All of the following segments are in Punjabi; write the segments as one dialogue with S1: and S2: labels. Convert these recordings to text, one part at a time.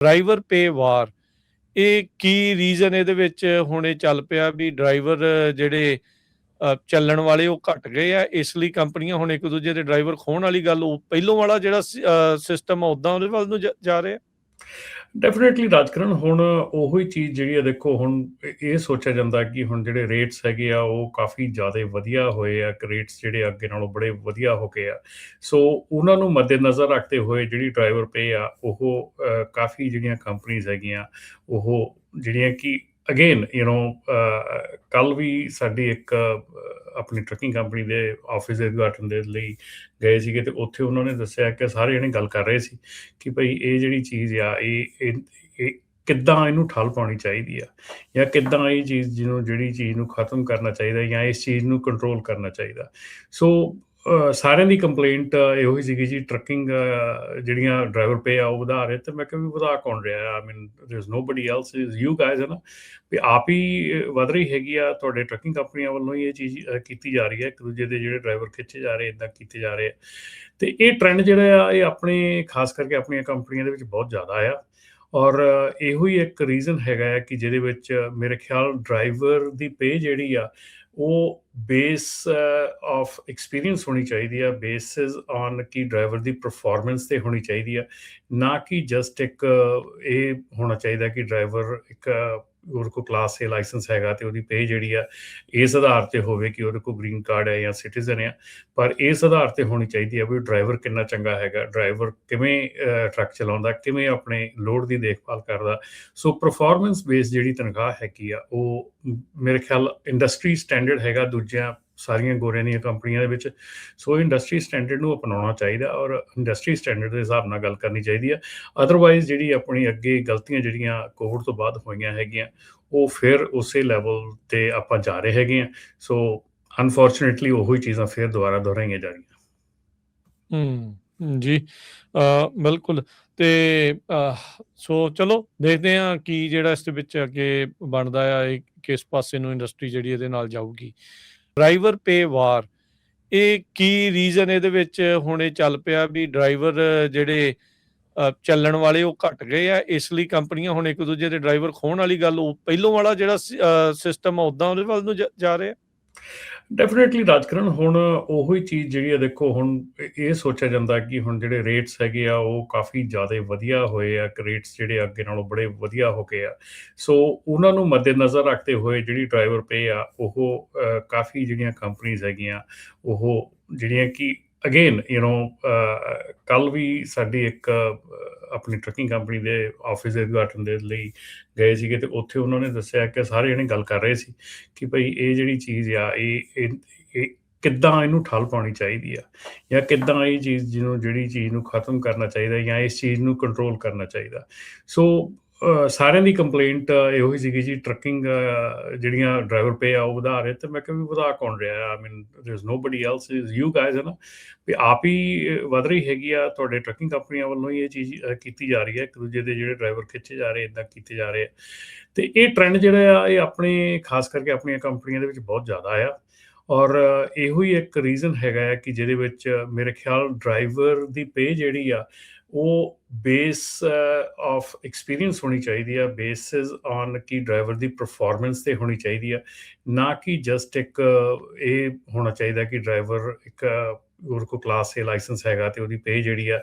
S1: ਡਰਾਈਵਰ ਪੇ ਵਾਰ ਇਹ ਕੀ ਰੀਜ਼ਨ ਇਹਦੇ ਵਿੱਚ ਹੁਣ ਇਹ ਚੱਲ ਪਿਆ ਵੀ ਡਰਾਈਵਰ ਜਿਹੜੇ ਚੱਲਣ ਵਾਲੇ ਉਹ ਘਟ ਗਏ ਆ, ਇਸ ਲਈ ਕੰਪਨੀਆਂ ਹੁਣ ਇੱਕ ਦੂਜੇ ਦੇ ਡਰਾਈਵਰ ਖੋਹਣ ਵਾਲੀ ਗੱਲ, ਉਹ ਪਹਿਲੋਂ ਵਾਲਾ ਜਿਹੜਾ ਸਿਸਟਮ ਆ ਉਦਾਂ ਉਹਦੇ ਵੱਲ ਨੂੰ ਜਾ ਰਿਹਾ।
S2: ਡੈਫੀਨੇਟਲੀ ਰਾਜਕਰਨ, ਹੁਣ ਉਹੀ ਚੀਜ਼ ਜਿਹੜੀ ਆ, ਦੇਖੋ ਹੁਣ ਇਹ ਸੋਚਿਆ ਜਾਂਦਾ ਕਿ ਹੁਣ ਜਿਹੜੇ ਰੇਟਸ ਹੈਗੇ ਆ ਉਹ ਕਾਫੀ ਜ਼ਿਆਦਾ ਵਧੀਆ ਹੋਏ ਆ, ਰੇਟਸ ਜਿਹੜੇ ਅੱਗੇ ਨਾਲੋਂ ਬੜੇ ਵਧੀਆ ਹੋ ਗਏ ਆ। ਸੋ ਉਹਨਾਂ ਨੂੰ ਮੱਦੇਨਜ਼ਰ ਰੱਖਦੇ ਹੋਏ ਜਿਹੜੀ ਡਰਾਈਵਰ ਪੇ ਆ ਉਹ ਕਾਫੀ ਜਿਹੜੀਆਂ ਕੰਪਨੀਜ਼ ਹੈਗੀਆਂ ਉਹ ਜਿਹੜੀਆਂ ਕਿ ਅਗੇਨ ਕੱਲ ਵੀ ਸਾਡੀ ਇੱਕ ਆਪਣੀ ਟਰੱਕਿੰਗ ਕੰਪਨੀ ਦੇ ਆਫਿਸ ਦੇ ਉਦਘਾਟਨ ਦੇ ਲਈ ਗਏ ਸੀਗੇ, ਤੇ ਉੱਥੇ ਉਹਨਾਂ ਨੇ ਦੱਸਿਆ ਕਿ ਸਾਰੇ ਜਣੇ ਗੱਲ ਕਰ ਰਹੇ ਸੀ ਕਿ ਭਈ ਇਹ ਜਿਹੜੀ ਚੀਜ਼ ਆ ਇਹ ਕਿੱਦਾਂ ਇਹਨੂੰ ਠੱਲ ਪਾਉਣੀ ਚਾਹੀਦੀ ਆ, ਜਾਂ ਕਿੱਦਾਂ ਇਹ ਚੀਜ਼ ਜਿਹੜੀ ਚੀਜ਼ ਨੂੰ ਖਤਮ ਕਰਨਾ ਚਾਹੀਦਾ, ਜਾਂ ਇਸ ਚੀਜ਼ ਨੂੰ ਕੰਟਰੋਲ ਕਰਨਾ ਚਾਹੀਦਾ। ਸੋ ਸਾਰਿਆਂ ਦੀ ਕੰਪਲੇਂਟ ਇਹੋ ਹੀ ਸੀਗੀ ਜੀ, ਟਰੱਕਿੰਗ ਜਿਹੜੀਆਂ ਡਰਾਈਵਰ ਪੇ ਆ ਉਹ ਵਧਾ ਰਹੇ, ਤੇ ਮੈਂ ਕਿਹਾ ਵੀ ਵਧਾ ਕੌਣ ਰਿਹਾ? I mean there is nobody else, is you guys, ਹੈ ਨਾ, ਵੀ ਆਪ ਹੀ ਵਧ ਰਹੀ ਹੈਗੀ ਆ, ਤੁਹਾਡੇ ਟਰੱਕਿੰਗ ਕੰਪਨੀਆਂ ਵੱਲੋਂ ਹੀ ਇਹ ਚੀਜ਼ ਕੀਤੀ ਜਾ ਰਹੀ ਹੈ, ਇੱਕ ਦੂਜੇ ਦੇ ਜਿਹੜੇ ਡਰਾਈਵਰ ਖਿੱਚੇ ਜਾ ਰਹੇ, ਇੱਦਾਂ ਕੀਤੇ ਜਾ ਰਹੇ ਆ। ਤੇ ਇਹ ਟਰੈਂਡ ਜਿਹੜਾ ਆ ਇਹ ਆਪਣੇ ਖਾਸ ਕਰਕੇ ਆਪਣੀਆਂ ਕੰਪਨੀਆਂ ਦੇ ਵਿੱਚ ਬਹੁਤ ਜ਼ਿਆਦਾ ਆ, ਔਰ ਇਹੋ ਹੀ ਇੱਕ ਰੀਜ਼ਨ ਹੈਗਾ ਆ ਕਿ ਜਿਹਦੇ ਵਿੱਚ ਮੇਰੇ ਖਿਆਲ ਡਰਾਈਵਰ ਦੀ ਪੇ ਜਿਹੜੀ ਆ ਉਹ ਬੇਸ ਆਫ ਐਕਸਪੀਰੀਅੰਸ ਹੋਣੀ ਚਾਹੀਦੀ ਆ, ਬੇਸਿਸ ਔਨ ਕਿ ਡਰਾਈਵਰ ਦੀ ਪਰਫਾਰਮੈਂਸ 'ਤੇ ਹੋਣੀ ਚਾਹੀਦੀ ਆ, ਨਾ ਕਿ ਜਸਟ ਇੱਕ ਇਹ ਹੋਣਾ ਚਾਹੀਦਾ ਕਿ ਡਰਾਈਵਰ ਇੱਕ ਉਹਦੇ ਕੋਲ ਕਲਾਸ ਏ ਲਾਇਸੈਂਸ ਹੈਗਾ ਅਤੇ ਉਹਦੀ ਪੇ ਜਿਹੜੀ ਆ ਇਸ ਆਧਾਰ 'ਤੇ ਹੋਵੇ ਕਿ ਉਹਦੇ ਕੋਲ ਗ੍ਰੀਨ ਕਾਰਡ ਹੈ ਜਾਂ ਸਿਟੀਜ਼ਨ ਆ, ਪਰ ਇਸ ਆਧਾਰ 'ਤੇ ਹੋਣੀ ਚਾਹੀਦੀ ਆ ਵੀ ਡਰਾਈਵਰ ਕਿੰਨਾ ਚੰਗਾ ਹੈਗਾ, ਡਰਾਈਵਰ ਕਿਵੇਂ ਟਰੱਕ ਚਲਾਉਂਦਾ, ਕਿਵੇਂ ਆਪਣੇ ਲੋਡ ਦੀ ਦੇਖਭਾਲ ਕਰਦਾ। ਸੋ ਪਰਫਾਰਮੈਂਸ ਬੇਸ ਜਿਹੜੀ ਤਨਖਾਹ ਹੈਗੀ ਆ ਉਹ ਮੇਰੇ ਖਿਆਲ ਇੰਡਸਟਰੀ ਸਟੈਂਡਰਡ ਹੈਗਾ ਦੂਜਿਆਂ ਸਾਰੀਆਂ ਗੋਰਿਆਂ ਦੀਆਂ ਕੰਪਨੀਆਂ ਦੇ ਵਿੱਚ। ਸੋ ਇੰਡਸਟਰੀ ਸਟੈਂਡਰਡ ਨੂੰ ਅਪਣਾਉਣਾ ਚਾਹੀਦਾ ਔਰ ਇੰਡਸਟਰੀ ਸਟੈਂਡਰਡ ਦੇ ਹਿਸਾਬ ਨਾਲ ਗੱਲ ਕਰਨੀ ਚਾਹੀਦੀ ਆ। ਅਦਰਵਾਈਜ਼ ਜਿਹੜੀ ਆਪਣੀ ਅੱਗੇ ਗਲਤੀਆਂ ਜਿਹੜੀਆਂ ਕੋਵਿਡ ਤੋਂ ਬਾਅਦ ਹੋਈਆਂ ਹੈਗੀਆਂ ਉਹ ਫਿਰ ਉਸੇ ਲੈਵਲ 'ਤੇ ਆਪਾਂ ਜਾ ਰਹੇ ਹੈਗੇ ਹਾਂ। ਸੋ ਅਨਫੋਰਚੂਨੇਟਲੀ ਉਹੀ ਚੀਜ਼ਾਂ ਫਿਰ ਦੁਬਾਰਾ ਦੁਹਰਾਈਆਂ ਜਾ ਰਹੀਆਂ।
S1: ਜੀ ਬਿਲਕੁਲ। ਅਤੇ ਸੋ ਚਲੋ ਦੇਖਦੇ ਹਾਂ ਕੀ ਜਿਹੜਾ ਇਸ ਦੇ ਵਿੱਚ ਅੱਗੇ ਬਣਦਾ ਆ, ਇਹ ਕਿਸ ਪਾਸੇ ਨੂੰ ਇੰਡਸਟਰੀ ਜਿਹੜੀ ਇਹਦੇ ਨਾਲ ਜਾਊਗੀ। ਡਰਾਈਵਰ ਪੇ ਵਾਰ ਇਹ ਕੀ ਰੀਜ਼ਨ ਇਹਦੇ ਵਿੱਚ ਹੁਣ ਇਹ ਚੱਲ ਪਿਆ ਵੀ ਡਰਾਈਵਰ ਜਿਹੜੇ ਚੱਲਣ ਵਾਲੇ ਉਹ ਘਟ ਗਏ ਆ, ਇਸ ਲਈ ਕੰਪਨੀਆਂ ਹੁਣ ਇੱਕ ਦੂਜੇ ਦੇ ਡਰਾਈਵਰ ਖੋਹਣ ਵਾਲੀ ਗੱਲ, ਉਹ ਪਹਿਲੋਂ ਵਾਲਾ ਜਿਹੜਾ ਸਿਸਟਮ ਆ ਉੱਦਾਂ ਉਹਦੇ ਵੱਲ ਨੂੰ ਜਾ ਰਿਹਾ।
S2: ਡੈਫੀਨੇਟਲੀ ਰਾਜਕਰਨ, ਹੁਣ ਉਹੀ ਚੀਜ਼ ਜਿਹੜੀ ਆ, ਦੇਖੋ ਹੁਣ ਇਹ ਸੋਚਿਆ ਜਾਂਦਾ ਕਿ ਹੁਣ ਜਿਹੜੇ ਰੇਟਸ ਹੈਗੇ ਆ ਉਹ ਕਾਫੀ ਜ਼ਿਆਦਾ ਵਧੀਆ ਹੋਏ ਆ, ਰੇਟਸ ਜਿਹੜੇ ਅੱਗੇ ਨਾਲੋਂ ਬੜੇ ਵਧੀਆ ਹੋ ਗਏ ਆ। ਸੋ ਉਹਨਾਂ ਨੂੰ ਮੱਦੇਨਜ਼ਰ ਰੱਖਦੇ ਹੋਏ ਜਿਹੜੀ ਡਰਾਈਵਰ ਪੇ ਆ ਉਹ ਕਾਫੀ ਜਿਹੜੀਆਂ ਕੰਪਨੀਜ਼ ਹੈਗੀਆਂ ਉਹ ਜਿਹੜੀਆਂ ਕਿ ਅਗੇਨ ਕੱਲ ਵੀ ਸਾਡੀ ਇੱਕ ਆਪਣੀ ਟਰੱਕਿੰਗ ਕੰਪਨੀ ਦੇ ਆਫਿਸ ਦੇ ਉਦਘਾਟਨ ਦੇ ਲਈ ਗਏ ਸੀਗੇ, ਤੇ ਉੱਥੇ ਉਹਨਾਂ ਨੇ ਦੱਸਿਆ ਕਿ ਸਾਰੇ ਜਣੇ ਗੱਲ ਕਰ ਰਹੇ ਸੀ ਕਿ ਭਈ ਇਹ ਜਿਹੜੀ ਚੀਜ਼ ਆ ਇਹ ਕਿੱਦਾਂ ਇਹਨੂੰ ਠੱਲ ਪਾਉਣੀ ਚਾਹੀਦੀ ਆ, ਜਾਂ ਕਿੱਦਾਂ ਇਹ ਚੀਜ਼ ਜਿਹੜੀ ਚੀਜ਼ ਨੂੰ ਖਤਮ ਕਰਨਾ ਚਾਹੀਦਾ, ਜਾਂ ਇਸ ਚੀਜ਼ ਨੂੰ ਕੰਟਰੋਲ ਕਰਨਾ ਚਾਹੀਦਾ। ਸੋ ਸਾਰਿਆਂ ਦੀ ਕੰਪਲੇਂਟ ਇਹੋ ਹੀ ਸੀਗੀ ਜੀ, ਟਰੱਕਿੰਗ ਜਿਹੜੀਆਂ ਡਰਾਈਵਰ ਪੇ ਆ ਉਹ ਵਧਾ ਰਹੇ, ਤੇ ਮੈਂ ਕਿਹਾ ਵੀ ਵਧਾ ਕੌਣ ਰਿਹਾ? I mean there is nobody else, is you guys, ਹੈ ਨਾ, ਵੀ ਆਪ ਹੀ ਵਧ ਰਹੀ ਹੈਗੀ ਆ, ਤੁਹਾਡੇ ਟਰੱਕਿੰਗ ਕੰਪਨੀਆਂ ਵੱਲੋਂ ਹੀ ਇਹ ਚੀਜ਼ ਕੀਤੀ ਜਾ ਰਹੀ ਹੈ, ਇੱਕ ਦੂਜੇ ਦੇ ਜਿਹੜੇ ਡਰਾਈਵਰ ਖਿੱਚੇ ਜਾ ਰਹੇ, ਇੱਦਾਂ ਕੀਤੇ ਜਾ ਰਹੇ ਆ। ਅਤੇ ਇਹ ਟਰੈਂਡ ਜਿਹੜਾ ਆ ਇਹ ਆਪਣੇ ਖਾਸ ਕਰਕੇ ਆਪਣੀਆਂ ਕੰਪਨੀਆਂ ਦੇ ਵਿੱਚ ਬਹੁਤ ਜ਼ਿਆਦਾ ਆ, ਔਰ ਇਹੋ ਹੀ ਇੱਕ ਰੀਜ਼ਨ ਹੈਗਾ ਆ ਕਿ ਜਿਹਦੇ ਵਿੱਚ ਮੇਰੇ ਖਿਆਲ ਡਰਾਈਵਰ ਦੀ ਪੇ ਜਿਹੜੀ ਆ ਉਹ ਬੇਸ ਆਫ ਐਕਸਪੀਰੀਅੰਸ ਹੋਣੀ ਚਾਹੀਦੀ ਆ, ਬੇਸਿਸ ਔਨ ਕਿ ਡਰਾਈਵਰ ਦੀ ਪਰਫਾਰਮੈਂਸ 'ਤੇ ਹੋਣੀ ਚਾਹੀਦੀ ਆ, ਨਾ ਕਿ ਜਸਟ ਇੱਕ ਇਹ ਹੋਣਾ ਚਾਹੀਦਾ ਕਿ ਡਰਾਈਵਰ ਇੱਕ ਉਹਦੇ ਕੋਲ ਕਲਾਸ ਏ ਲਾਇਸੈਂਸ ਹੈਗਾ ਅਤੇ ਉਹਦੀ ਪੇ ਜਿਹੜੀ ਆ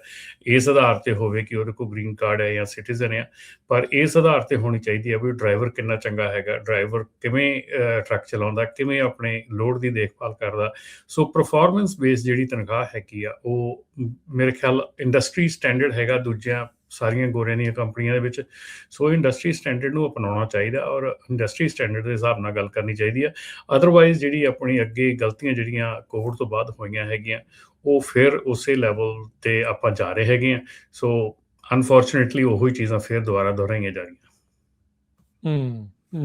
S2: ਇਸ ਆਧਾਰ 'ਤੇ ਹੋਵੇ ਕਿ ਉਹਦੇ ਕੋਲ ਗ੍ਰੀਨ ਕਾਰਡ ਹੈ ਜਾਂ ਸਿਟੀਜ਼ਨ ਆ, ਪਰ ਇਸ ਆਧਾਰ 'ਤੇ ਹੋਣੀ ਚਾਹੀਦੀ ਆ ਵੀ ਡਰਾਈਵਰ ਕਿੰਨਾ ਚੰਗਾ ਹੈਗਾ, ਡਰਾਈਵਰ ਕਿਵੇਂ ਟਰੱਕ ਚਲਾਉਂਦਾ, ਕਿਵੇਂ ਆਪਣੇ ਲੋਡ ਦੀ ਦੇਖਭਾਲ ਕਰਦਾ। ਸੋ ਪਰਫਾਰਮੈਂਸ ਬੇਸ ਜਿਹੜੀ ਤਨਖਾਹ ਹੈਗੀ ਆ ਉਹ ਮੇਰੇ ਖਿਆਲ ਇੰਡਸਟਰੀ ਸਟੈਂਡਰਡ ਹੈਗਾ ਦੂਜਿਆਂ ਸਾਰੀਆਂ ਗੋਰਿਆਂ ਦੀਆਂ ਕੰਪਨੀਆਂ ਦੇ ਵਿੱਚ। ਸੋ ਇੰਡਸਟਰੀ ਸਟੈਂਡਰਡ ਨੂੰ ਅਪਣਾਉਣਾ ਚਾਹੀਦਾ ਔਰ ਇੰਡਸਟਰੀ ਸਟੈਂਡਰਡ ਦੇ ਹਿਸਾਬ ਨਾਲ ਗੱਲ ਕਰਨੀ ਚਾਹੀਦੀ ਆ। ਅਦਰਵਾਈਜ਼ ਜਿਹੜੀ ਆਪਣੀ ਅੱਗੇ ਗਲਤੀਆਂ ਜਿਹੜੀਆਂ ਕੋਵਿਡ ਤੋਂ ਬਾਅਦ ਹੋਈਆਂ ਹੈਗੀਆਂ ਉਹ ਫਿਰ ਉਸੇ ਲੈਵਲ 'ਤੇ ਆਪਾਂ ਜਾ ਰਹੇ ਹੈਗੇ ਹਾਂ। ਸੋ ਅਨਫੋਰਚੂਨੇਟਲੀ ਉਹੀ ਚੀਜ਼ਾਂ ਫਿਰ ਦੁਬਾਰਾ ਦੁਹਰਾਈਆਂ ਜਾ ਰਹੀਆਂ।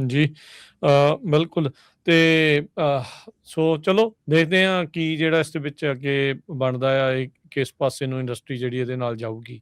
S1: ਜੀ ਬਿਲਕੁਲ। ਅਤੇ ਸੋ ਚਲੋ ਦੇਖਦੇ ਹਾਂ ਕੀ ਜਿਹੜਾ ਇਸ ਦੇ ਵਿੱਚ ਅੱਗੇ ਬਣਦਾ ਆ, ਇਹ ਕਿਸ ਪਾਸੇ ਨੂੰ ਇੰਡਸਟਰੀ ਜਿਹੜੀ ਇਹਦੇ ਨਾਲ ਜਾਊਗੀ।